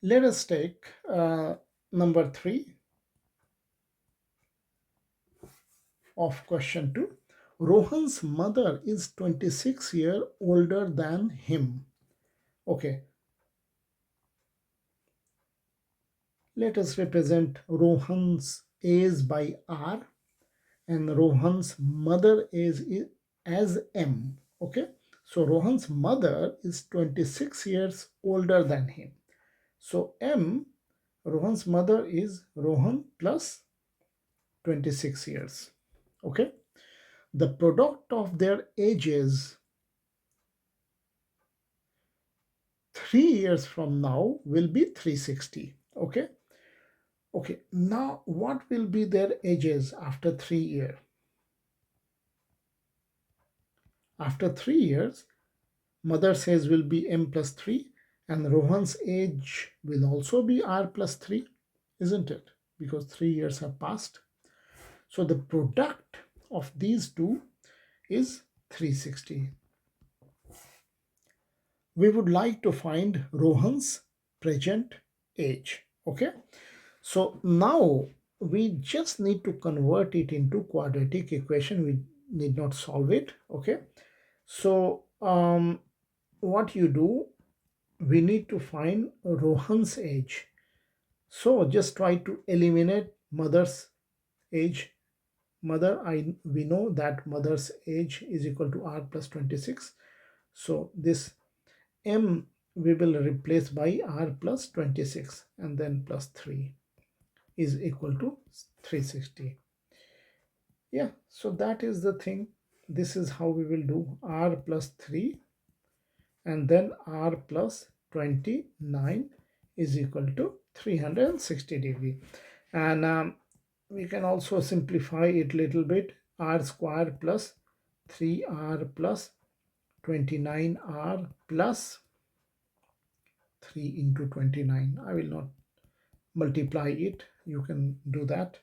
Let us take number 3 of question 2. Rohan's mother is 26 years older than him. Okay, let us represent Rohan's age by R and Rohan's mother is as M. Okay, so Rohan's mother is 26 years older than him. So M, Rohan's mother is Rohan plus 26 years. Okay, the product of their ages 3 years from now will be 360. Okay, now what will be their ages after 3 years? After 3 years, mother's age will be M plus 3 and Rohan's age will also be R plus 3, isn't it? Because 3 years have passed. So the product of these two is 360. We would like to find Rohan's present age. Okay, so now we just need to convert it into quadratic equation. We need not solve it. Okay, so what you do, we need to find Rohan's age. So just try to eliminate mother's age. We know that mother's age is equal to R plus 26. So this M we will replace by R plus 26 and then plus 3 is equal to 360. Yeah, so that is the thing. This is how we will do R plus 3 and then R plus 29 is equal to 360 degree. And we can also simplify it a little bit. R square plus 3R plus 29R plus 3 into 29. I will not multiply it. You can do that.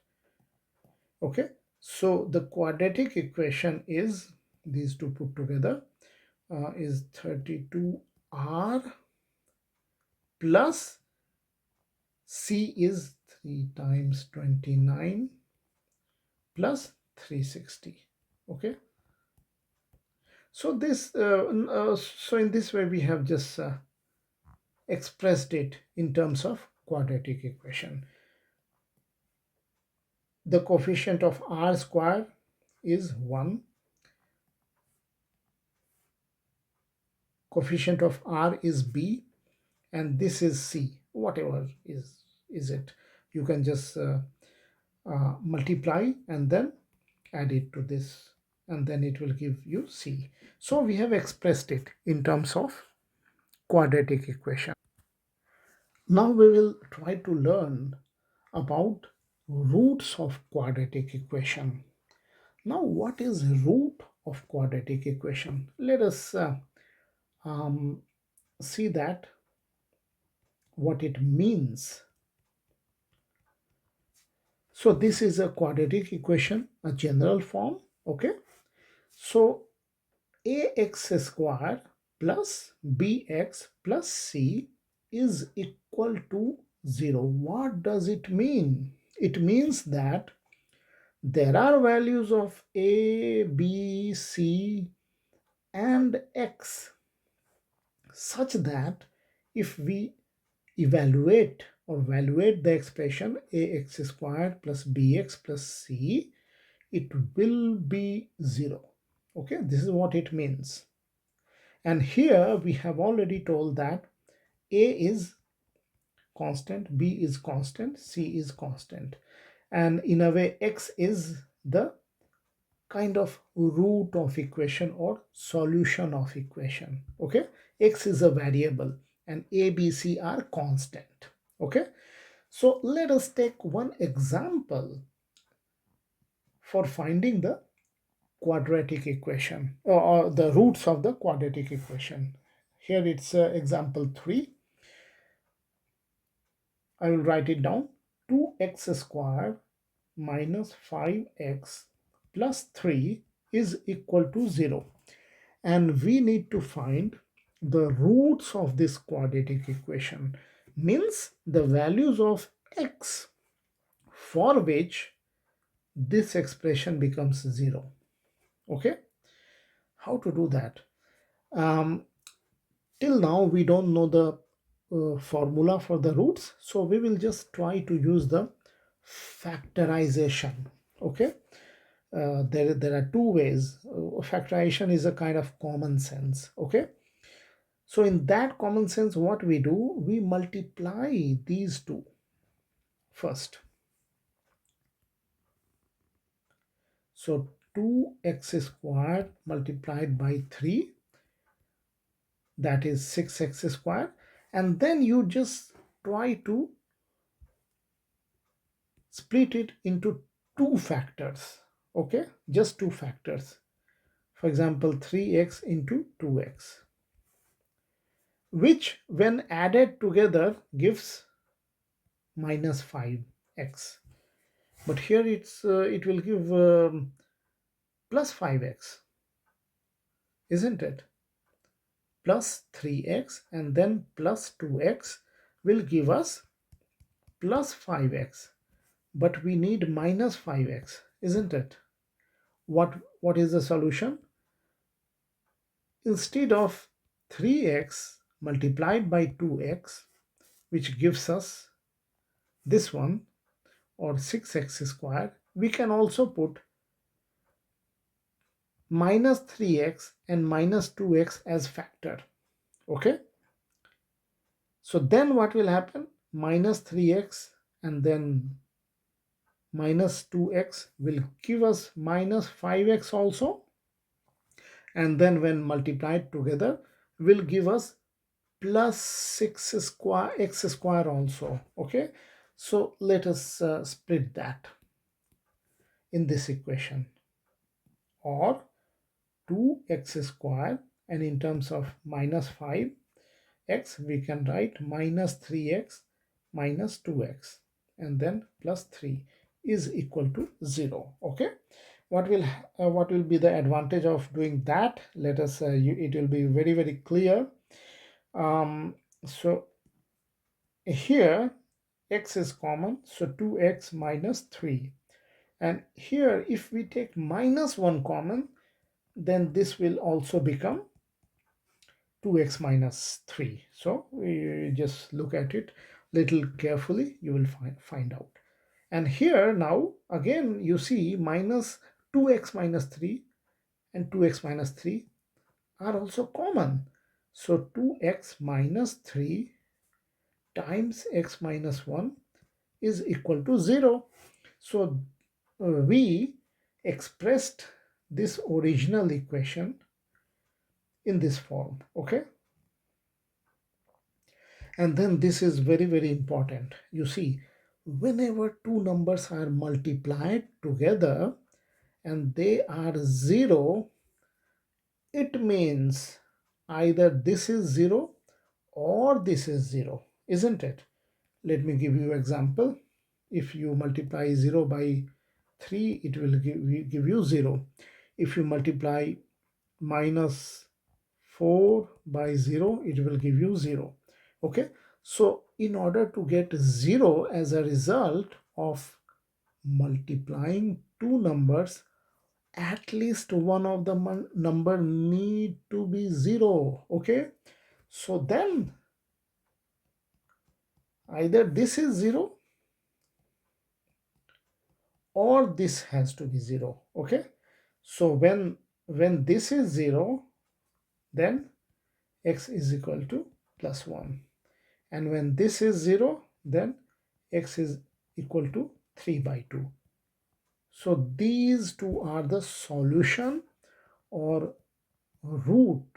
Okay, so the quadratic equation is these two put together is 32R plus C is 3 times 29 plus 360. Okay, so this so in this way we have just expressed it in terms of quadratic equation. The coefficient of R square is 1. Coefficient of R is B and this is C. Whatever is it, you can just multiply and then add it to this and then it will give you C. So we have expressed it in terms of quadratic equation. Now we will try to learn about roots of quadratic equation. Now what is root of quadratic equation? Let us see that what it means. So this is a quadratic equation, a general form. Okay, so ax square plus bx plus c is equal to 0. What does it mean? It means that there are values of a, b, c and x such that if we evaluate the expression ax squared plus bx plus c, it will be 0. Okay, this is what it means. And here we have already told that a is constant, b is constant, c is constant, and in a way x is the kind of root of equation or solution of equation. Okay, x is a variable and a, b, c are constant. Okay, so let us take one example for finding the quadratic equation or the roots of the quadratic equation. Here it's example 3. I will write it down. 2x squared minus 5x plus 3 is equal to 0. And we need to find the roots of this quadratic equation. means the values of x for which this expression becomes 0. Okay, how to do that? um, till now we don't know the formula for the roots, so we will just try to use the factorization. Okay, there are two ways. Factorization is a kind of common sense. Okay, so in that common sense, what we do, we multiply these two first. So 2x squared multiplied by 3, that is 6x squared, and then you just try to split it into two factors. Okay, just two factors. For example, 3x into 2x, which when added together gives minus 5x. But here it will give plus 5x, isn't it? Plus 3x and then plus 2x will give us plus 5x. But we need minus 5x, isn't it? What is the solution? Instead of 3x multiplied by 2x, which gives us this one, or 6x squared, we can also put minus 3x and minus 2x as factor. Okay, so then what will happen? Minus 3x and then minus 2x will give us minus 5x also, and then when multiplied together will give us plus 6 square x square also. Okay, so let us split that in this equation, or 2x square, and in terms of minus 5x we can write minus 3x minus 2x and then plus 3 is equal to 0. Okay, what will be the advantage of doing that? Let us it will be very, very clear. So here x is common, so 2x minus 3, and here if we take minus 1 common, then this will also become 2x minus 3. So we just look at it little carefully, you will find out. And here now again you see minus 2x minus 3 and 2x minus 3 are also common. So 2x minus 3 times x minus 1 is equal to 0. So we expressed this original equation in this form. Okay, and then this is very, very important. You see, whenever two numbers are multiplied together and they are 0, it means either this is 0 or this is 0, isn't it? Let me give you example. If you multiply 0 by 3, it will give you 0. If you multiply minus 4 by 0, it will give you 0. Okay, so in order to get 0 as a result of multiplying two numbers, at least one of the number need to be 0. Okay, so then either this is 0 or this has to be 0. Okay, so when this is 0, then x is equal to plus 1, and when this is 0, then x is equal to 3 by 2. So these two are the solution or root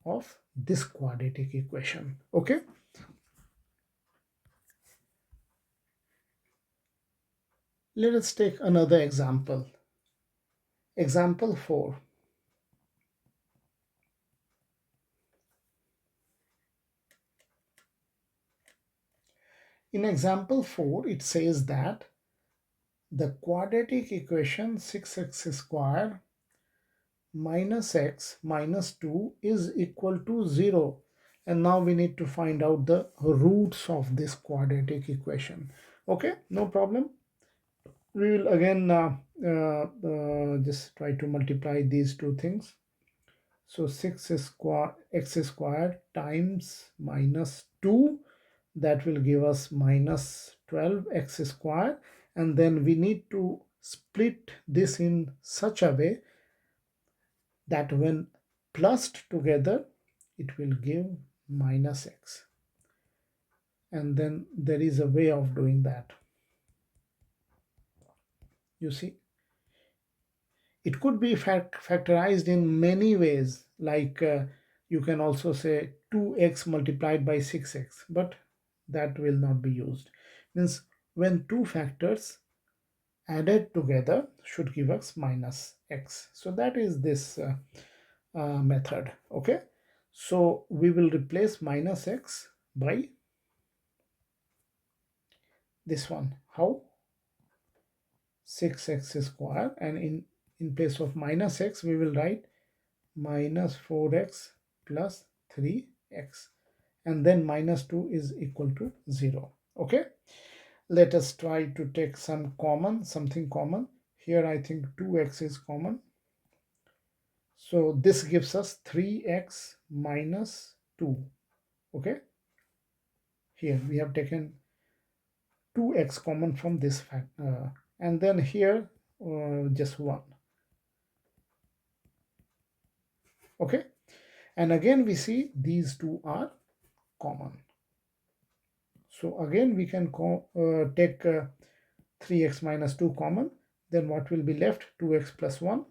of this quadratic equation. Okay, let us take another example. Example 4. In example 4, it says that the quadratic equation 6x squared minus x minus 2 is equal to 0, And now we need to find out the roots of this quadratic equation. Okay, no problem. We will again just try to multiply these two things. So 6 square x squared times minus 2, that will give us minus 12x squared, and then we need to split this in such a way that when plussed together it will give minus x, and then there is a way of doing that. You see, it could be factorized in many ways, like you can also say 2x multiplied by 6x, but that will not be used. Means when two factors added together should give us minus x. So that is this method. Okay, so we will replace minus x by this one. How? 6x square, and in place of minus x we will write minus 4x plus 3x, and then minus 2 is equal to 0. Okay, let us try to take something common here. I think 2x is common, so this gives us 3x minus 2. Okay, here we have taken 2x common from this fact, and then here just 1. Okay, and again we see these two are common. So again we can take 3x minus 2 common, then what will be left? 2x plus 1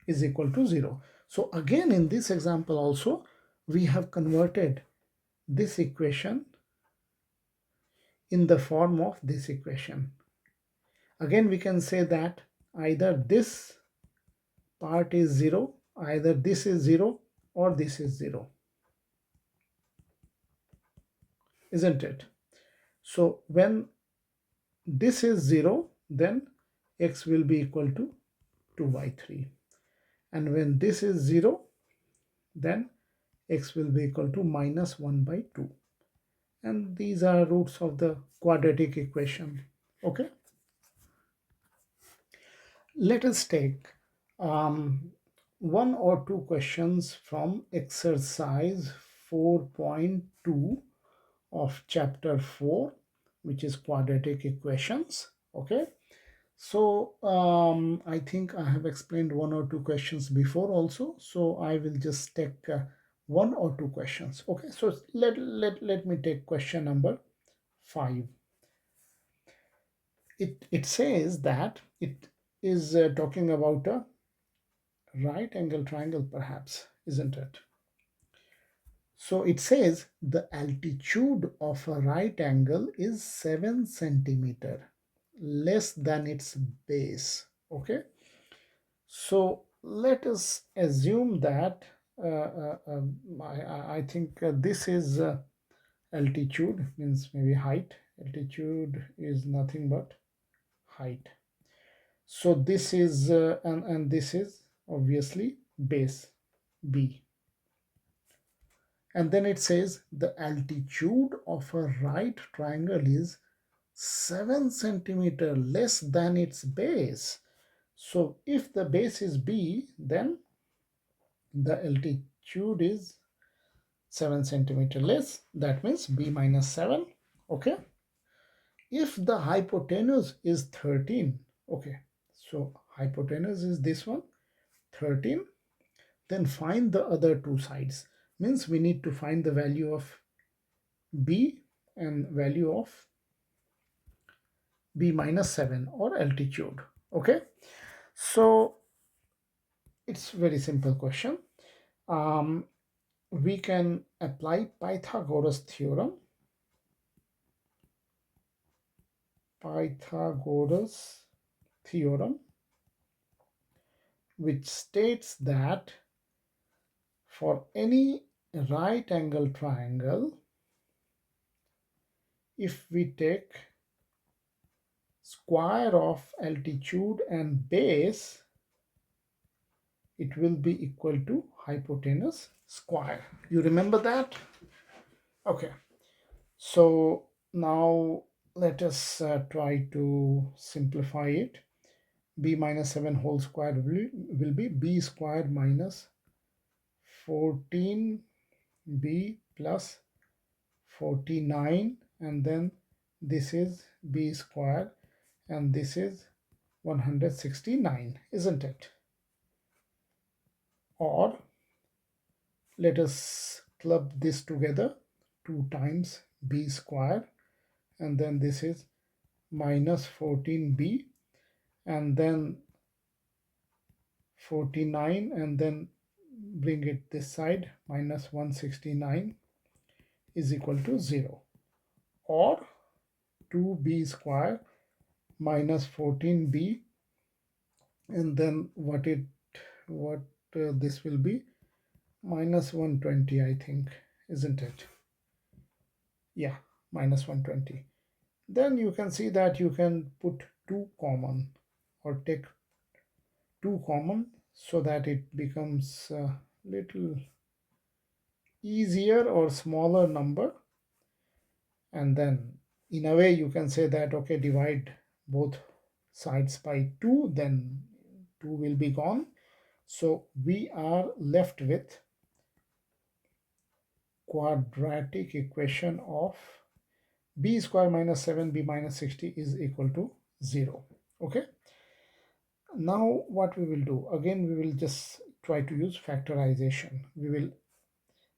is equal to 0. So again in this example also we have converted this equation in the form of this equation. Again we can say that either this part is 0, either this is 0, or this is 0, isn't it? So when this is 0, then x will be equal to 2 by 3, and when this is 0, then x will be equal to minus 1 by 2, and these are roots of the quadratic equation. Okay, let us take one or two questions from exercise 4.2 of chapter 4, which is quadratic equations. Okay, so I think I have explained one or two questions before also, so I will just take one or two questions. Okay, so let me take question number 5. It says that it is talking about a right angle triangle, perhaps, isn't it? So it says the altitude of a right angle is 7 centimeter less than its base. Okay, so let us assume that I think this is altitude, means maybe height. Altitude is nothing but height. So this is and this is obviously base B. And then it says the altitude of a right triangle is 7 centimeter less than its base. So if the base is B, then the altitude is 7 centimeter less. That means B minus 7. Okay. If the hypotenuse is 13, okay, so hypotenuse is this one, 13, then find the other two sides. Means we need to find the value of B and value of B minus 7, or altitude. Okay, so it's very simple question. We can apply Pythagoras theorem. Pythagoras theorem, which states that for any right angle triangle, if we take square of altitude and base, it will be equal to hypotenuse square. You remember that? Okay, so now let us try to simplify it. B minus 7 whole square will be b squared minus 14b plus 49, and then this is b square and this is 169, isn't it? Or let us club this together, 2 times b square, and then this is minus 14b, and then 49, and then bring it this side, minus 169 is equal to 0. Or 2b square minus 14b, and then what this will be, minus 120, I think, isn't it? Yeah, minus 120. Then you can see that you can put 2 common, or take 2 common, so that it becomes a little easier or smaller number. And then in a way you can say that, okay, divide both sides by 2, then 2 will be gone. So we are left with quadratic equation of b square minus 7b minus 60 is equal to 0. Okay, now what we will do, again we will just try to use factorization. We will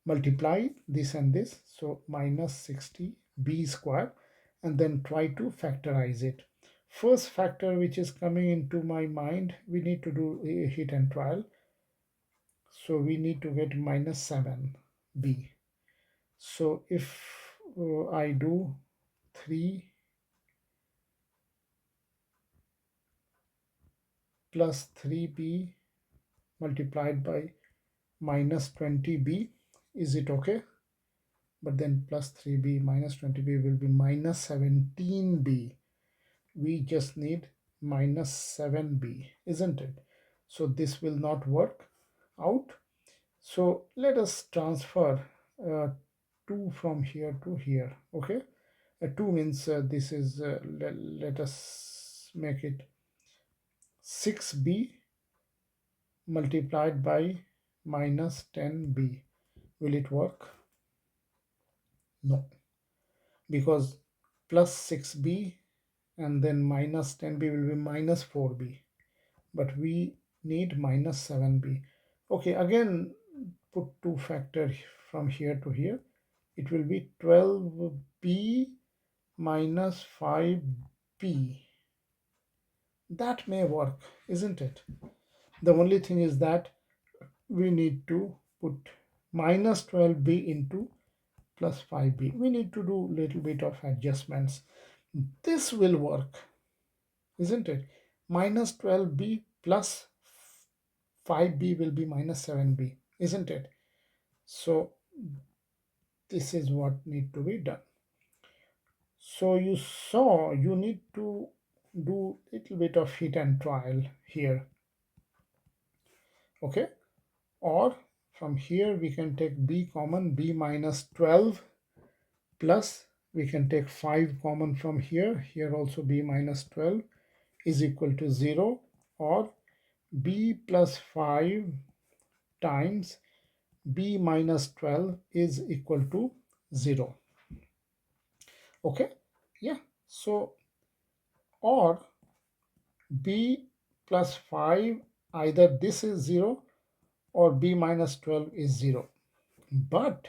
multiply this and this, so minus 60 b square, and then try to factorize it. First factor which is coming into my mind, we need to do a hit and trial. So we need to get minus 7b. So if I do 3 plus 3b multiplied by minus 20b, is it okay? But then plus 3b minus 20b will be minus 17b. We just need minus 7b, isn't it? So this will not work out. So let us transfer 2 from here to here. Okay, 2 means this is let us make it 6b multiplied by minus 10b. Will it work? No, because plus 6b and then minus 10b will be minus 4b, but we need minus 7b. Okay, again put 2 factor from here to here. It will be 12b minus 5b. That may work, isn't it? The only thing is that we need to put minus 12b into plus 5b. We need to do little bit of adjustments. This will work, isn't it? Minus 12b plus 5b will be minus 7b, isn't it? So this is what need to be done. So you saw you need to do little bit of hit and trial here. Okay, or from here we can take b common, b minus 12 plus we can take 5 common from here, here also b minus 12 is equal to 0, or b plus 5 times b minus 12 is equal to 0. Okay, yeah, so or b plus 5, either this is 0 or b minus 12 is 0. But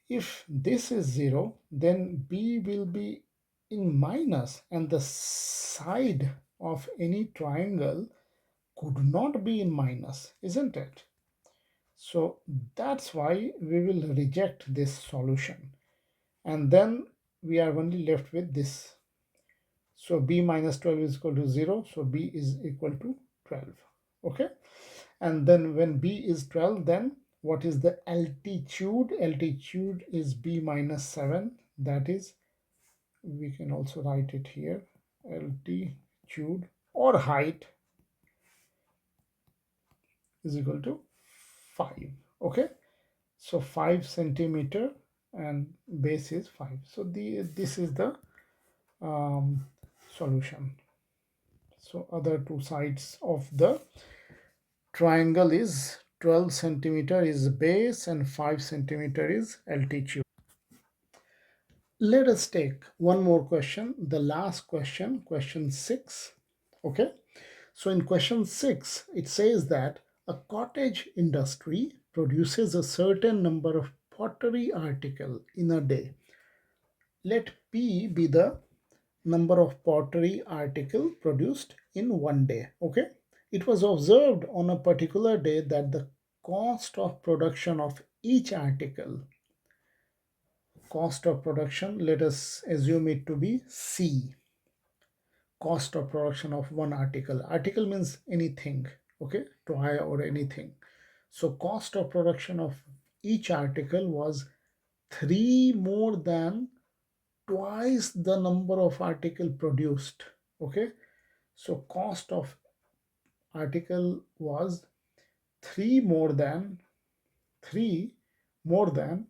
if this is 0, then b will be in minus, and the side of any triangle could not be in minus, isn't it? So that's why we will reject this solution, and then we are only left with this. So b minus 12 is equal to 0, so b is equal to 12. Okay, and then when b is 12, then what is the altitude? Altitude is b minus 7. That is, we can also write it here, altitude or height. is equal to 5. Okay, so 5 centimeter and base is 5. So this is the solution. So other two sides of the triangle is 12 centimeter is base and 5 centimeter is altitude. Let us take one more question, the last question, question 6. Okay, so in question 6 it says that a cottage industry produces a certain number of pottery article in a day. Let P be the number of pottery article produced in one day. Okay, it was observed on a particular day that the cost of production of each article, cost of production, let us assume it to be C, cost of production of one article means anything, okay, toy or anything. So cost of production of each article was 3 more than twice the number of article produced. Okay, so cost of article was 3 more than 3 more than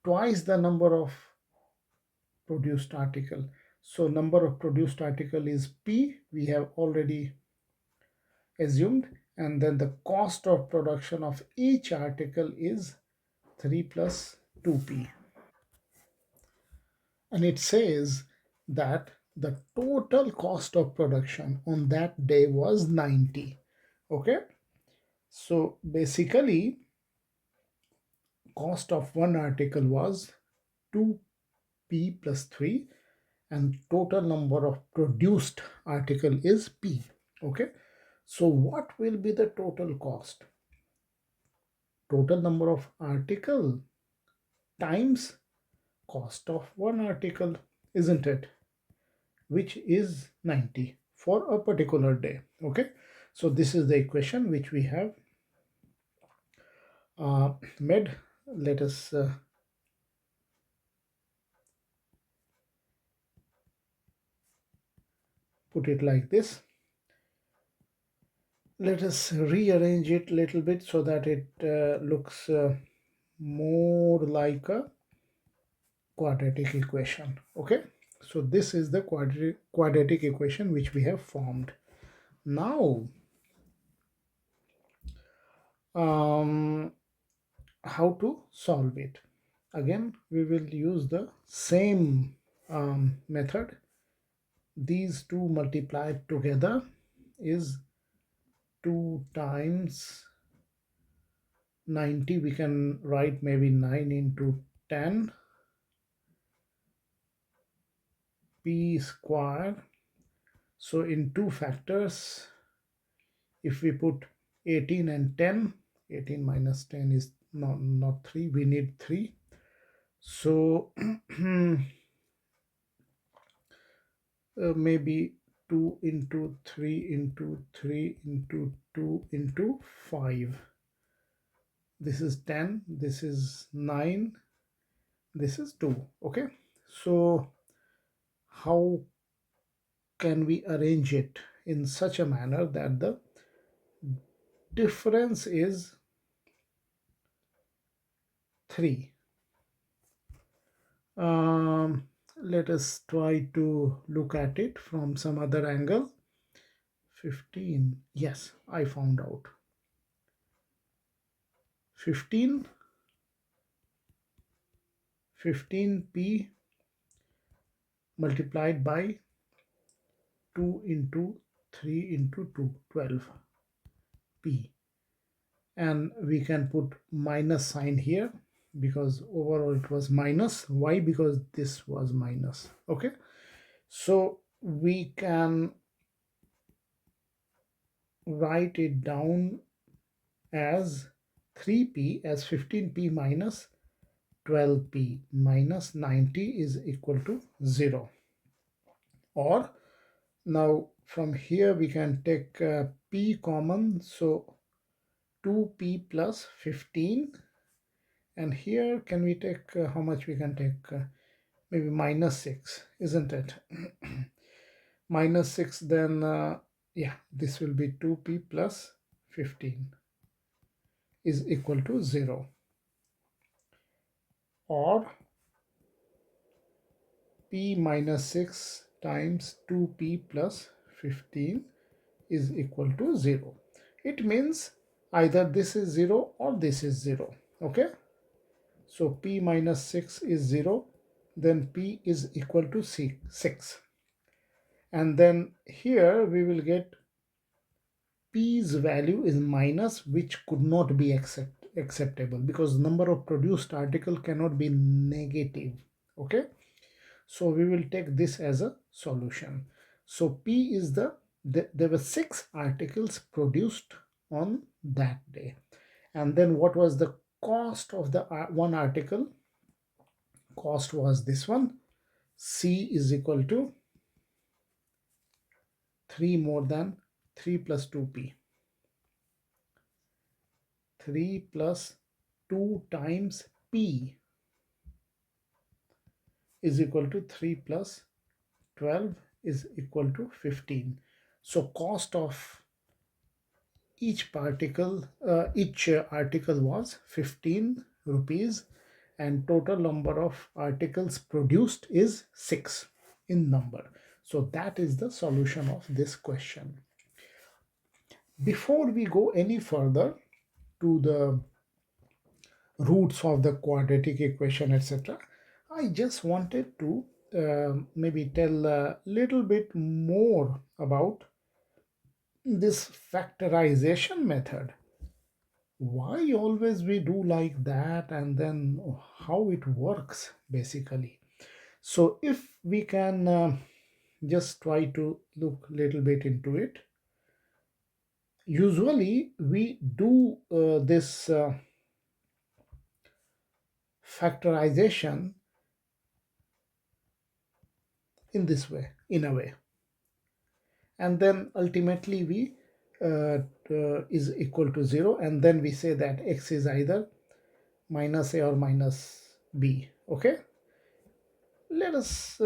twice the number of produced article. So number of produced article is P, we have already assumed, and then the cost of production of each article is 3 plus 2P. And it says that the total cost of production on that day was 90. Okay, so basically cost of one article was 2P plus 3 and total number of produced article is P. Okay, so what will be the total cost? Total number of article times cost of one article, isn't it? Which is 90 for a particular day. Okay, so this is the equation which we have made. Let us put it like this. Let us rearrange it a little bit so that it looks more like a quadratic equation. Okay, so this is the quadratic equation which we have formed. Now how to solve it? Again we will use the same method. These two multiplied together is 2 times 90. We can write maybe 9 into 10 p square. So in two factors, if we put 18 and 10, 18 minus 10 is not 3, we need 3. So maybe 2 into 3 into 3 into 2 into 5. This is 10, this is 9, this is 2. Okay, so how can we arrange it in such a manner that the difference is 3? Let us try to look at it from some other angle. 15, yes, I found out. 15p multiplied by 2 into 3 into 2, 12p, and we can put minus sign here because overall it was minus. Why? Because this was minus. Okay, so we can write it down as 3p as 15p minus 12p minus 90 is equal to 0. Or now from here we can take p common, so 2p plus 15, and here can we take how much we can take? Maybe minus 6, isn't it? Minus 6, then yeah, this will be 2p plus 15 is equal to 0, or p minus 6 times 2p plus 15 is equal to 0. It means either this is 0 or this is 0. Okay, so p minus 6 is 0, then p is equal to 6, and then here we will get p's value is minus, which could not be acceptable because number of produced article cannot be negative. Okay, so we will take this as a solution. So p is there were 6 articles produced on that day, and then what was the cost of the one article? Cost was this one. C is equal to 3 more than 3 plus 2p. 3 plus 2 times p is equal to 3 plus 12 is equal to 15. So cost of each article was 15 rupees, and total number of articles produced is 6 in number. So that is the solution of this question. Before we go any further to the roots of the quadratic equation, etc., I just wanted to maybe tell a little bit more about this factorization method. Why always we do like that, and then how it works basically. So if we can just try to look little bit into it. Usually we do this factorization in this way, in a way, and then ultimately we is equal to 0, and then we say that x is either minus a or minus b. Okay, let us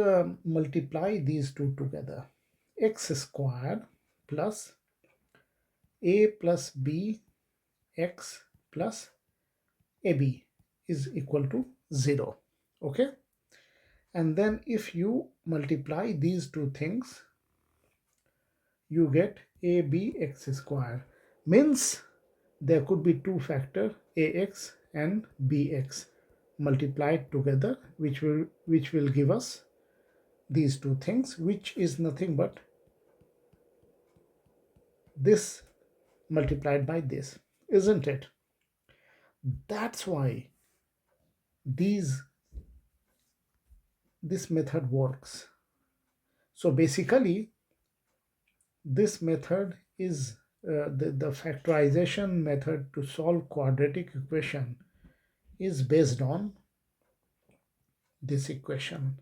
multiply these two together. X squared plus a plus b x plus ab is equal to 0. Okay, and then if you multiply these two things, you get abx square. Means there could be two factor ax and bx multiplied together, which will give us these two things, which is nothing but this multiplied by this, isn't it? That's why this method works. So basically this method is the factorization method to solve quadratic equation is based on this equation.